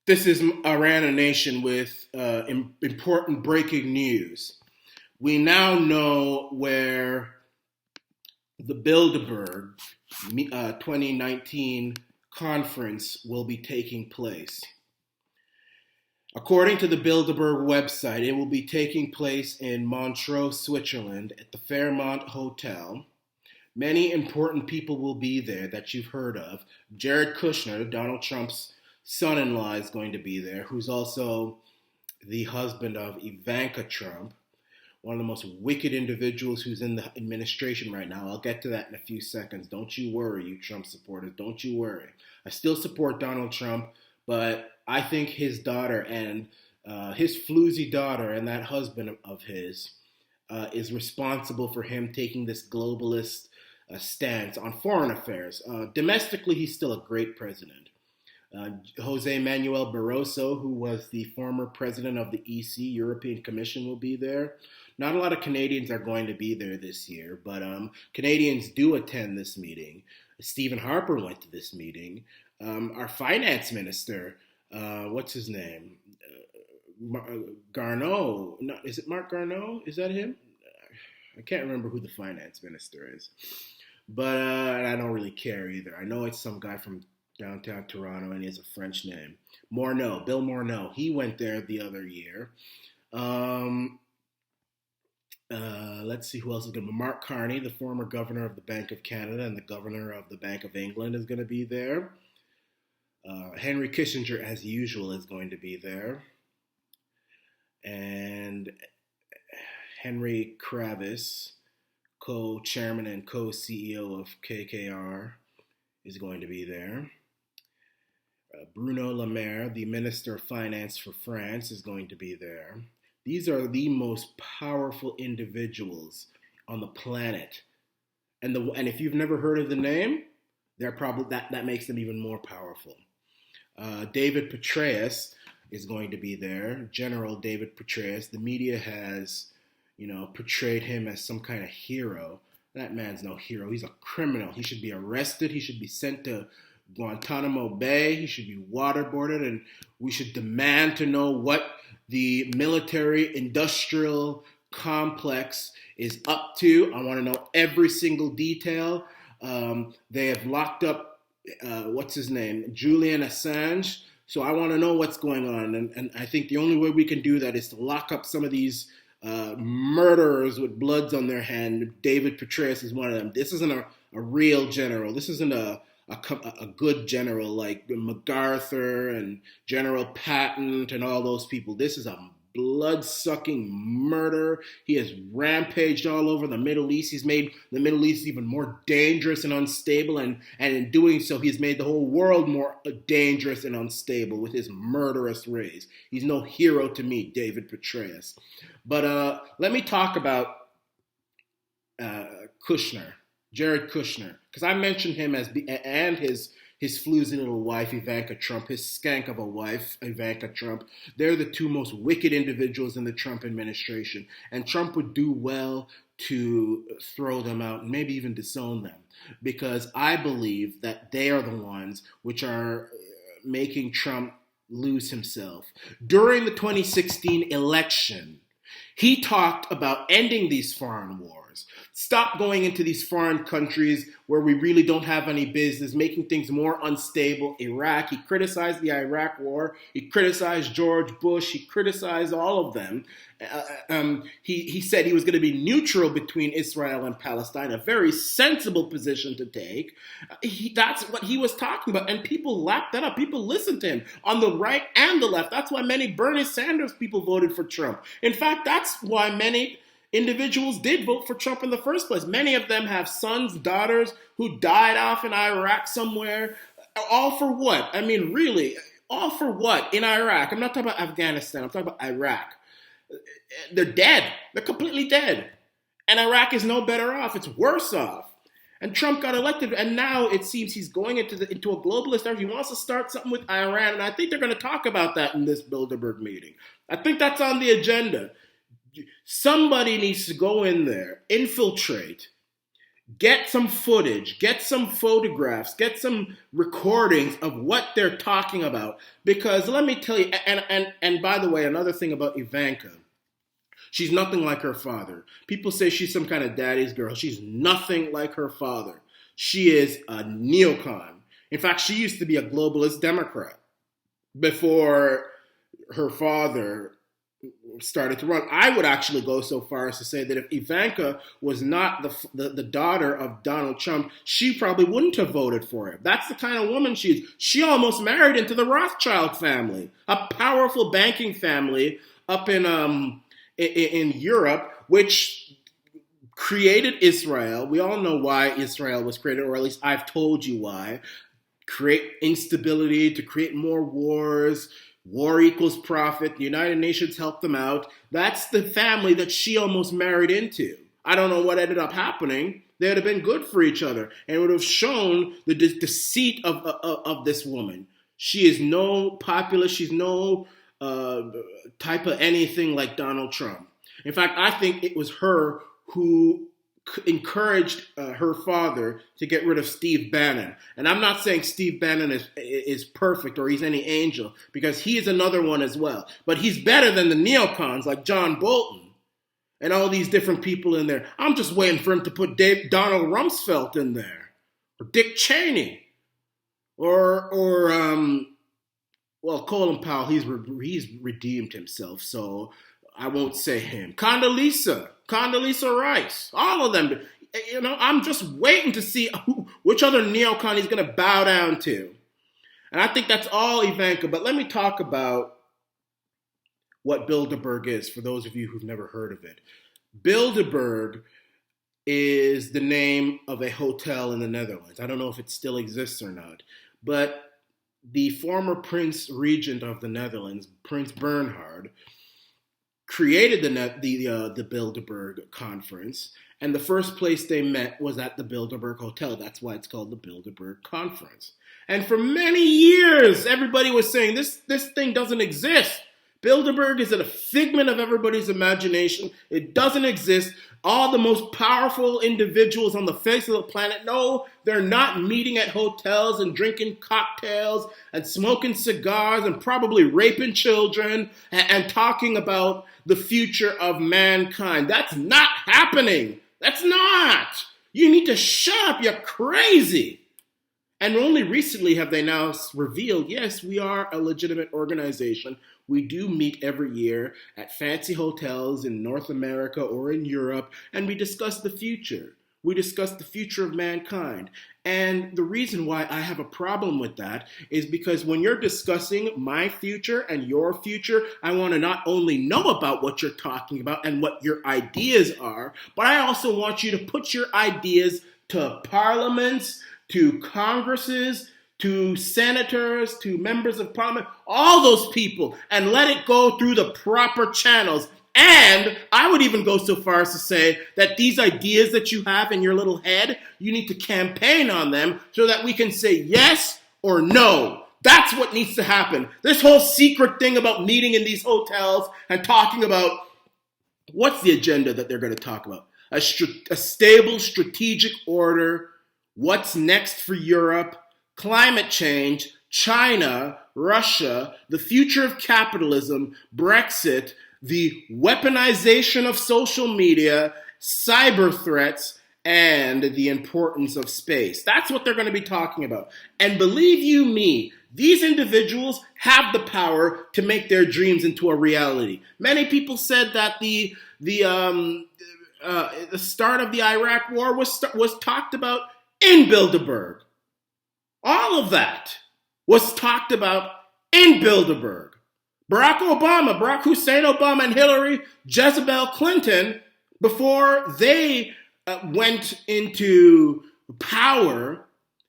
This is Iran Nation with important breaking news. We now know where the Bilderberg 2019 conference will be taking place. According to the Bilderberg website, it will be taking place in Montreux, Switzerland at the Fairmont Hotel. Many important people will be there that you've heard of. Jared Kushner, Donald Trump's son-in-law, is going to be there, who's also the husband of Ivanka Trump, one of the most wicked individuals who's in the administration right now. I'll get to that in a few seconds. Don't you worry, you Trump supporters. Don't you worry. I still support Donald Trump, but I think his daughter and his floozy daughter and that husband of his is responsible for him taking this globalist stance on foreign affairs. Domestically, he's still a great president. Jose Manuel Barroso, who was the former president of the EC, European Commission, will be there. Not a lot of Canadians are going to be there this year, but Canadians do attend this meeting. Stephen Harper went to this meeting. Our finance minister, what's his name? Garneau. No, is it Mark Garneau? Is that him? I can't remember who the finance minister is. But I don't really care either. I know it's some guy from downtown Toronto, and he has a French name. Morneau, Bill Morneau. He went there the other year. Let's see who else is going to be. Mark Carney, the former governor of the Bank of Canada and the governor of the Bank of England, is going to be there. Henry Kissinger, as usual, is going to be there. And Henry Kravis, co-chairman and co-CEO of KKR, is going to be there. Bruno Le Maire, the Minister of Finance for France, is going to be there. These are the most powerful individuals on the planet. And if you've never heard of the name, they're probably that makes them even more powerful. David Petraeus is going to be there. General David Petraeus. The media has, portrayed him as some kind of hero. That man's no hero. He's a criminal. He should be arrested. He should be sent to Guantanamo Bay. He should be waterboarded, and we should demand to know what the military-industrial complex is up to. I want to know every single detail. They have locked up, Julian Assange. So I want to know what's going on. And I think the only way we can do that is to lock up some of these murderers with bloods on their hand. David Petraeus is one of them. This isn't a real general. This isn't a good general like MacArthur and General Patton and all those people. This is a blood-sucking murderer. He has rampaged all over the Middle East. He's made the Middle East even more dangerous and unstable, and in doing so, he's made the whole world more dangerous and unstable with his murderous ways. He's no hero to me, David Petraeus. But let me talk about Kushner. Jared Kushner, because I mentioned him and his floozy little wife, Ivanka Trump, his skank of a wife, Ivanka Trump. They're the two most wicked individuals in the Trump administration, and Trump would do well to throw them out and maybe even disown them, because I believe that they are the ones which are making Trump lose himself. During the 2016 election, he talked about ending these foreign wars. Stop going into these foreign countries where we really don't have any business, making things more unstable. Iraq, he criticized the Iraq war. He criticized George Bush. He criticized all of them. He said he was going to be neutral between Israel and Palestine, a very sensible position to take. That's what he was talking about, and people lapped that up. People listened to him on the right and the left. That's why many Bernie Sanders people voted for Trump. In fact, that's why many individuals did vote for Trump in the first place. Many of them have sons, daughters who died off in Iraq somewhere. All for what? I mean, really, all for what in Iraq? I'm not talking about Afghanistan. I'm talking about Iraq. They're dead. They're completely dead. And Iraq is no better off. It's worse off. And Trump got elected, and now it seems he's going into a globalist era. He wants to start something with Iran, and I think they're going to talk about that in this Bilderberg meeting. I think that's on the agenda. Somebody needs to go in there, infiltrate, Get some footage, get some photographs, get some recordings of what they're talking about. Because let me tell you, and by the way, another thing about Ivanka, she's nothing like her father. People say she's some kind of daddy's girl. She's nothing like her father. She is a neocon. In fact, she used to be a globalist Democrat before her father started to run. I would actually go so far as to say that if Ivanka was not the daughter of Donald Trump, she probably wouldn't have voted for him. That's the kind of woman she is. She almost married into the Rothschild family, a powerful banking family up in Europe, which created Israel. We all know why Israel was created, or at least I've told you why. Create instability, to create more wars. War equals profit. The United Nations helped them out. That's the family that she almost married into. I don't know what ended up happening. They would have been good for each other, and it would have shown the deceit of this woman. She is no populist. She's no type of anything like Donald Trump. In fact, I think it was her who encouraged her father to get rid of Steve Bannon. And I'm not saying Steve Bannon is perfect or he's any angel, because he is another one as well. But he's better than the neocons like John Bolton and all these different people in there. I'm just waiting for him to put Donald Rumsfeld in there, or Dick Cheney, or Colin Powell. He's redeemed himself, so I won't say him. Condoleezza Rice, all of them. You know, I'm just waiting to see which other neocon he's going to bow down to. And I think that's all Ivanka. But let me talk about what Bilderberg is, for those of you who've never heard of it. Bilderberg is the name of a hotel in the Netherlands. I don't know if it still exists or not. But the former Prince Regent of the Netherlands, Prince Bernhard, created the Bilderberg Conference, and the first place they met was at the Bilderberg Hotel. That's why it's called the Bilderberg Conference. And for many years, everybody was saying this thing doesn't exist. Bilderberg is a figment of everybody's imagination. It doesn't exist. All the most powerful individuals on the face of the planet, no, they're not meeting at hotels and drinking cocktails and smoking cigars and probably raping children and talking about the future of mankind. That's not happening. That's not. You need to shut up. You're crazy. And only recently have they now revealed, yes, we are a legitimate organization. We do meet every year at fancy hotels in North America or in Europe, and we discuss the future. We discuss the future of mankind. And the reason why I have a problem with that is because when you're discussing my future and your future, I want to not only know about what you're talking about and what your ideas are, but I also want you to put your ideas to parliaments, to congresses, to senators, to members of parliament, all those people, and let it go through the proper channels. And I would even go so far as to say that these ideas that you have in your little head, you need to campaign on them so that we can say yes or no. That's what needs to happen. This whole secret thing about meeting in these hotels and talking about what's the agenda that they're going to talk about? A stable strategic order, what's next for Europe, climate change, China, Russia, the future of capitalism, Brexit, the weaponization of social media, cyber threats, and the importance of space. That's what they're going to be talking about. And believe you me, these individuals have the power to make their dreams into a reality. Many people said that the start of the Iraq War was talked about in Bilderberg. All of that was talked about in Bilderberg. Barack Hussein Obama, and Hillary Jezebel Clinton, before they went into power,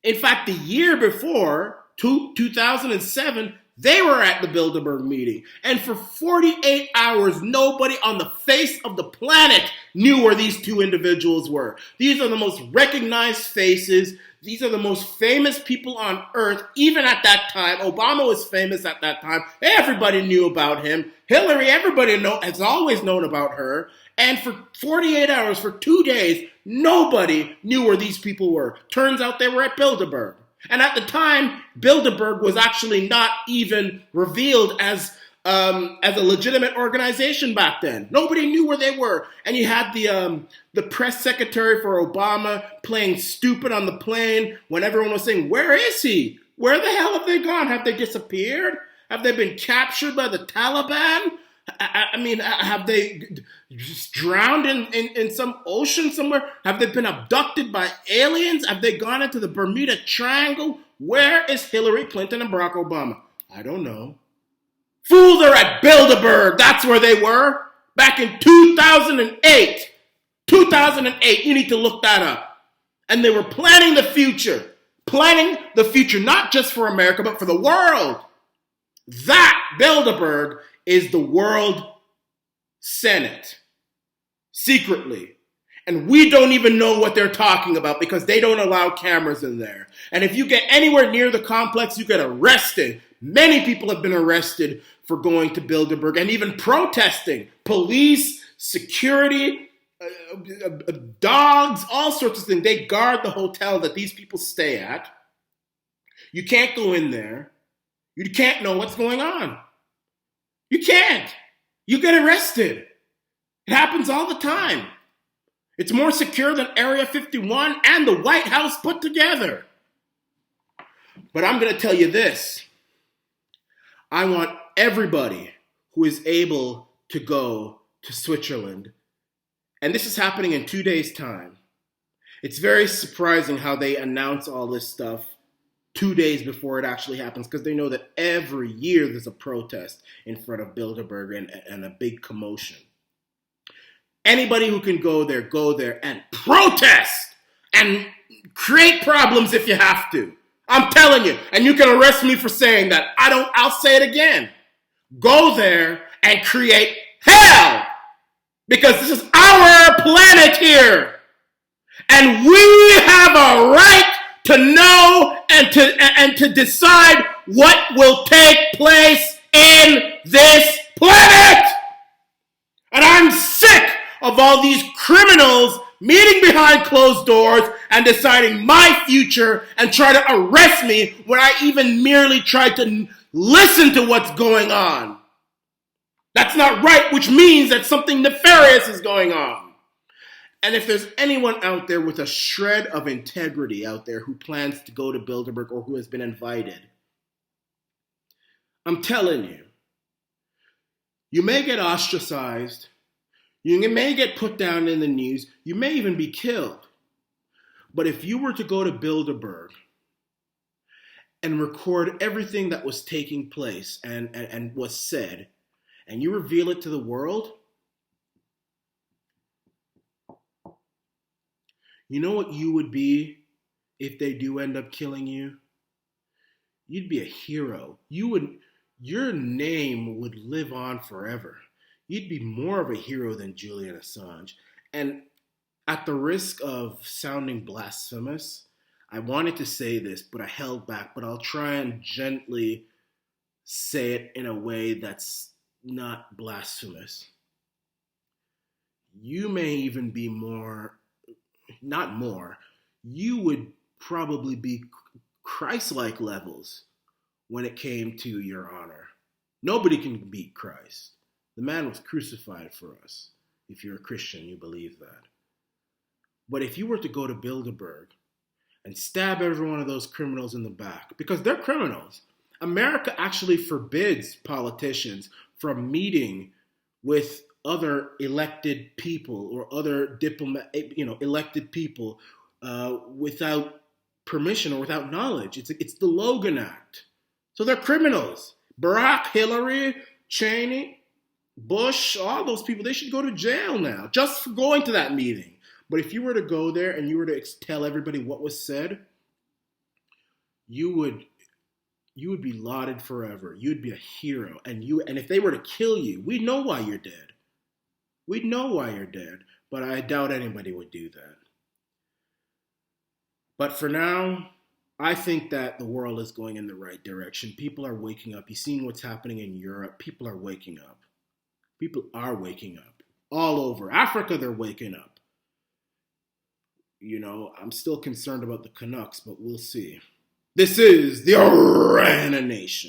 in fact, the year before, 2007, they were at the Bilderberg meeting. And for 48 hours, nobody on the face of the planet knew where these two individuals were. These are the most recognized faces. These are the most famous people on earth, even at that time. Obama was famous at that time. Everybody knew about him. Hillary, everybody has always known about her. And for 48 hours, for 2 days, nobody knew where these people were. Turns out they were at Bilderberg. And at the time, Bilderberg was actually not even revealed as a legitimate organization back then. Nobody knew where they were. And you had the press secretary for Obama playing stupid on the plane when everyone was saying, where is he? Where the hell have they gone? Have they disappeared? Have they been captured by the Taliban? I mean, have they just drowned in some ocean somewhere? Have they been abducted by aliens? Have they gone into the Bermuda Triangle? Where is Hillary Clinton and Barack Obama? I don't know. Fools are at Bilderberg. That's where they were back in 2008. 2008. You need to look that up. And they were planning the future. Planning the future, not just for America, but for the world. That Bilderberg is the World Senate. Secretly. And we don't even know what they're talking about because they don't allow cameras in there. And if you get anywhere near the complex, you get arrested. Many people have been arrested for going to Bilderberg and even protesting. Police, security, dogs, all sorts of things. They guard the hotel that these people stay at. You can't go in there. You can't know what's going on. You can't. You get arrested. It happens all the time. It's more secure than Area 51 and the White House put together. But I'm going to tell you this. I want everybody who is able to go to Switzerland, and this is happening in 2 days' time. It's very surprising how they announce all this stuff 2 days before it actually happens, because they know that every year there's a protest in front of Bilderberg and a big commotion. Anybody who can go there and protest and create problems if you have to. I'm telling you, and you can arrest me for saying that. I'll say it again. Go there and create hell, because this is our planet here. And we have a right to know and to decide what will take place in this planet. And I'm sick of all these criminals meeting behind closed doors and deciding my future and try to arrest me when I even merely try to listen to what's going on. That's not right, which means that something nefarious is going on. And if there's anyone out there with a shred of integrity out there who plans to go to Bilderberg or who has been invited, I'm telling you, you may get ostracized. You may get put down in the news. You may even be killed. But if you were to go to Bilderberg and record everything that was taking place and was said, and you reveal it to the world, you know what you would be if they do end up killing you? You'd be a hero. Your name would live on forever. You'd be more of a hero than Julian Assange. And at the risk of sounding blasphemous, I wanted to say this, but I held back. But I'll try and gently say it in a way that's not blasphemous. You may even be you would probably be Christ-like levels when it came to your honor. Nobody can beat Christ. The man was crucified for us. If you're a Christian, you believe that. But if you were to go to Bilderberg and stab every one of those criminals in the back, because they're criminals, America actually forbids politicians from meeting with other elected people or other elected people without permission or without knowledge. It's the Logan Act. So they're criminals. Barack, Hillary, Cheney, Bush, all those people, they should go to jail now just for going to that meeting. But if you were to go there and you were to tell everybody what was said, you would be lauded forever. You'd be a hero. And if they were to kill you, we'd know why you're dead. We'd know why you're dead. But I doubt anybody would do that. But for now, I think that the world is going in the right direction. People are waking up. You've seen what's happening in Europe. People are waking up. People are waking up. All over Africa, they're waking up. I'm still concerned about the Canucks, but we'll see. This is the Arana Nation.